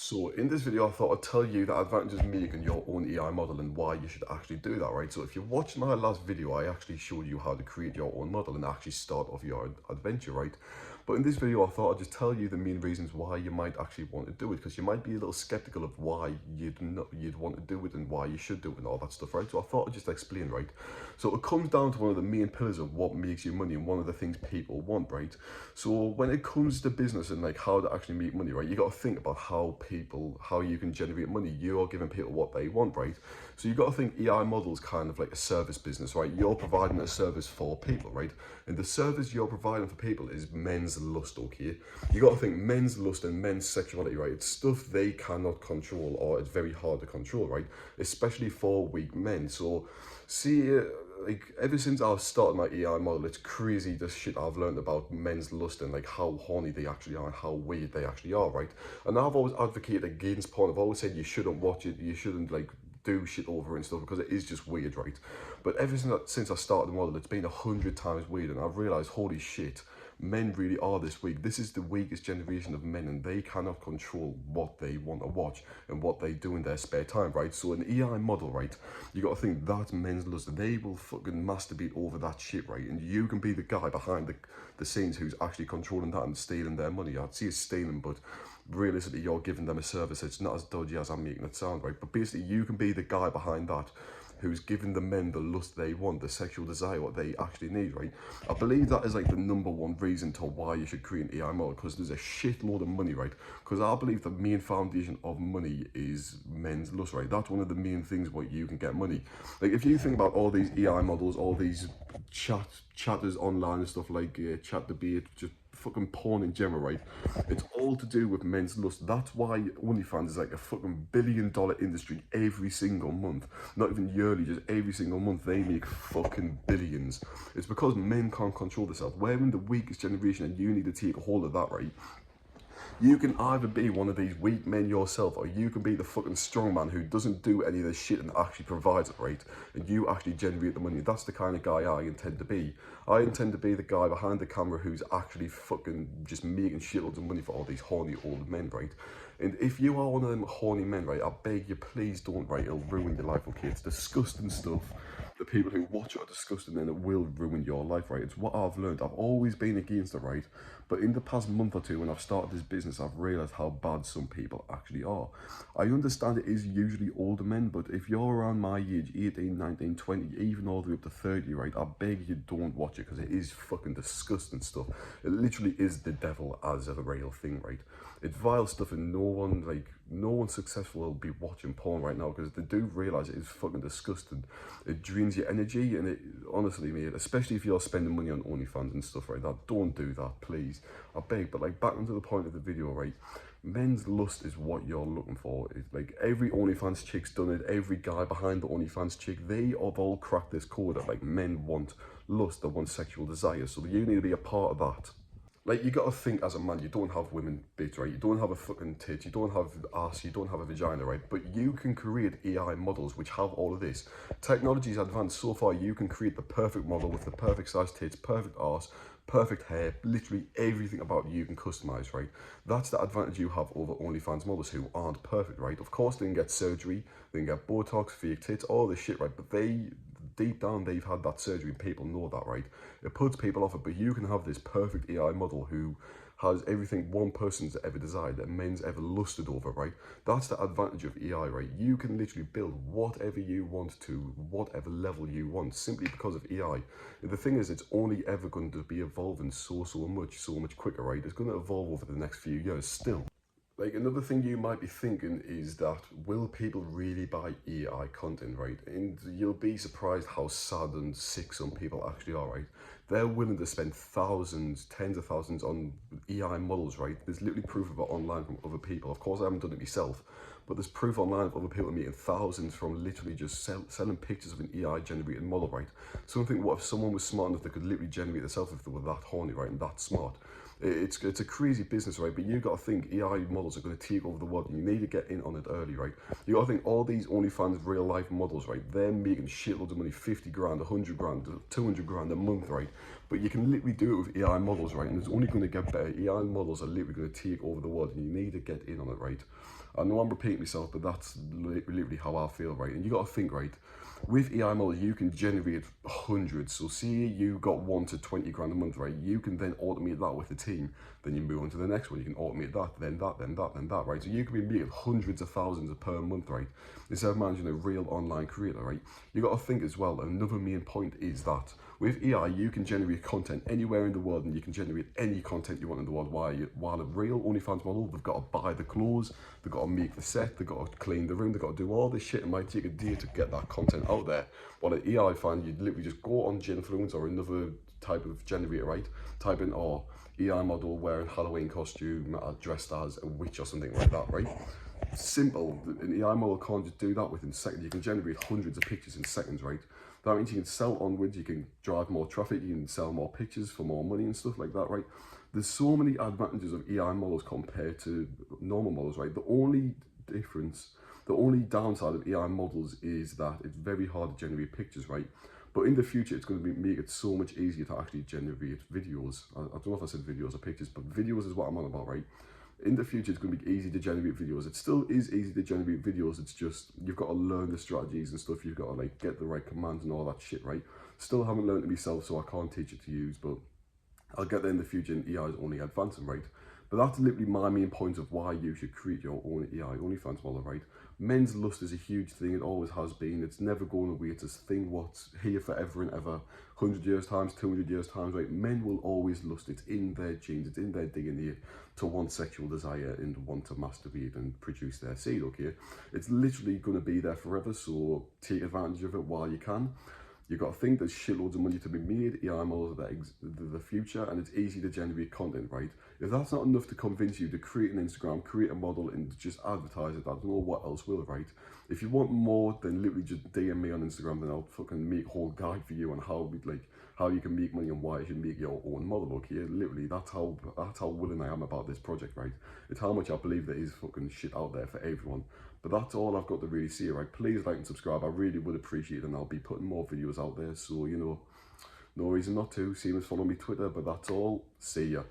So in this video, I thought I'd tell you the advantages of making your own AI model and why you should actually do that, right? So if you watched my last video, I actually showed you how to create your own model and actually start off your adventure, right? But in this video, I thought I'd just tell you the main reasons why you might actually want to do it, because you might be a little skeptical of why you'd want to do it and why you should do it and all that stuff, right? So I thought I'd just explain, right? So it comes down to one of the main pillars of what makes you money and one of the things people want, right? So when it comes to business and like how to actually make money, right, you got to think about how you can generate money. You are giving people what they want, right? So you got to think AI models kind of like a service business, right? You're providing a service for people, right? And the service you're providing for people is men's lust, okay? You got to think men's lust and men's sexuality, right? It's stuff they cannot control, or it's very hard to control, right? Especially for weak men. So see, like ever since I've started my AI model, it's crazy the shit I've learned about men's lust and like how horny they actually are and how weird they actually are, right? And I've always advocated against porn. I've always said you shouldn't watch it, you shouldn't like do shit over and stuff because it is just weird, right? But ever since I started the model, it's been 100 times weird, and I've realized, holy shit, men really are this weak. This is the weakest generation of men, and they cannot control what they want to watch and what they do in their spare time, right? So an AI model, right, you got to think that's men's lust. They will fucking masturbate over that shit, right? And you can be the guy behind the scenes who's actually controlling that and stealing their money. I'd say it's stealing, but realistically you're giving them a service. It's not as dodgy as I'm making it sound, right? But basically you can be the guy behind that who's giving the men the lust they want, the sexual desire, what they actually need, right? I believe that is like the #1 reason to why you should create an AI model, because there's a shitload of money, right? Because I believe the main foundation of money is men's lust, right? That's one of the main things where you can get money. Like if you think about all these AI models, all these chatters online and stuff like chat debate, just fucking porn in general, right? It's all to do with men's lust. That's why OnlyFans is like a fucking $1 billion industry every single month. Not even yearly, just every single month they make fucking billions. It's because men can't control themselves. We're in the weakest generation and you need to take a hold of that, right? You can either be one of these weak men yourself, or you can be the fucking strong man who doesn't do any of this shit and actually provides it, right? And you actually generate the money. That's the kind of guy I intend to be. I intend to be the guy behind the camera who's actually fucking just making shitloads of money for all these horny old men, right? And if you are one of them horny men, right, I beg you, please don't, right? It'll ruin your life, okay? It's disgusting stuff. The people who watch it are disgusting, and it will ruin your life, right? It's what I've learned. I've always been against it, right? But in the past month or two, when I've started this business, I've realized how bad some people actually are. I understand it is usually older men, but if you're around my age, 18, 19, 20, even all the way up to 30, right, I beg you don't watch it, because it is fucking disgusting stuff. It literally is the devil as a real thing, right? It's vile stuff, and no one successful will be watching porn right now, because they do realize it is fucking disgusting. It drains your energy, and it honestly, mate, especially if you're spending money on OnlyFans and stuff like that, don't do that, please. I beg. But like back onto the point of the video, right? Men's lust is what you're looking for. It's like every OnlyFans chick's done it. Every guy behind the OnlyFans chick, they have all cracked this code that like men want lust, they want sexual desire. So you need to be a part of that. Like, you gotta think as a man, you don't have women bits, right? You don't have a fucking tit, you don't have ass, you don't have a vagina, right? But you can create AI models which have all of this. Technology's advanced so far, you can create the perfect model with the perfect size tits, perfect ass, perfect hair, literally everything about you can customize, right? That's the advantage you have over OnlyFans models who aren't perfect, right? Of course, they can get surgery, they can get Botox, fake tits, all this shit, right? But deep down, they've had that surgery and people know that, right? It puts people off it, but you can have this perfect AI model who has everything one person's ever desired, that men's ever lusted over, right? That's the advantage of AI, right? You can literally build whatever you want to, whatever level you want, simply because of AI. And the thing is, it's only ever going to be evolving so much quicker, right? It's going to evolve over the next few years still. Like, another thing you might be thinking is that, will people really buy AI content, right? And you'll be surprised how sad and sick some people actually are, right? They're willing to spend thousands, tens of thousands on AI models, right? There's literally proof of it online from other people. Of course, I haven't done it myself, but there's proof online of other people making thousands from literally just selling pictures of an AI generated model, right? So I think, what if someone was smart enough that could literally generate themselves if they were that horny, right, and that smart? It's a crazy business, right? But you got to think AI models are going to take over the world, and you need to get in on it early, right? You got to think all these OnlyFans real life models, right? They're making shitloads of money, 50 grand, 100 grand, 200 grand a month, right? But you can literally do it with AI models, right? And it's only going to get better. AI models are literally going to take over the world, and you need to get in on it, right? I know I'm repeating myself, but that's literally how I feel, right? And you got to think, right? With AI models, you can generate hundreds. So see you got 1 to 20 grand a month, right? You can then automate that with the team. Then you move on to the next one. You can automate that, then that, then that, then that, right? So you can be making hundreds of thousands per month, right? Instead of managing a real online creator, right? You got to think as well. Another main point is that with AI, you can generate content anywhere in the world, and you can generate any content you want in the world. While a real OnlyFans model, they've got to buy the clothes, they've got to make the set, they've got to clean the room, they've got to do all this shit. It might take a day to get that content out there. While an AI fan, you'd literally just go on Genfluence or another type of generator, right? Type in, or AI model wearing Halloween costume, dressed as a witch or something like that, right? Simple. An AI model can't just do that within seconds. You can generate hundreds of pictures in seconds, right? That means you can sell onwards, you can drive more traffic, you can sell more pictures for more money and stuff like that, right? There's so many advantages of AI models compared to normal models, right? The only difference, the only downside of AI models is that it's very hard to generate pictures, right? But in the future, it's going to make it so much easier to actually generate videos. I don't know if I said videos or pictures, but videos is what I'm on about, right? In the future, it's going to be easy to generate videos. It still is easy to generate videos. It's just, you've got to learn the strategies and stuff. You've got to like get the right commands and all that shit, right? Still haven't learned it myself, so I can't teach it to use, but I'll get there in the future, and AI is only advancing, right? But that's literally my main point of why you should create your own AI OnlyFans model, right? Men's lust is a huge thing. It always has been. It's never going away. It's a thing what's here forever and ever. 100 years times, 200 years times, right? Men will always lust. It's in their genes. It's in their DNA to want sexual desire and want to masturbate and produce their seed, okay? It's literally going to be there forever, so take advantage of it while you can. You've got to think there's shitloads of money to be made. AI models are the future, and it's easy to generate content, right? If that's not enough to convince you to create an Instagram, create a model, and just advertise it, I don't know what else will, right? If you want more, then literally just DM me on Instagram, then I'll fucking make a whole guide for you on how you can make money and why you should make your own model, okay? Literally, that's how willing I am about this project, right? It's how much I believe there is fucking shit out there for everyone. But that's all I've got to really say, right? Please like and subscribe. I really would appreciate it, and I'll be putting more videos out there. So, you know, no reason not to. Same as follow me Twitter, but that's all. See ya.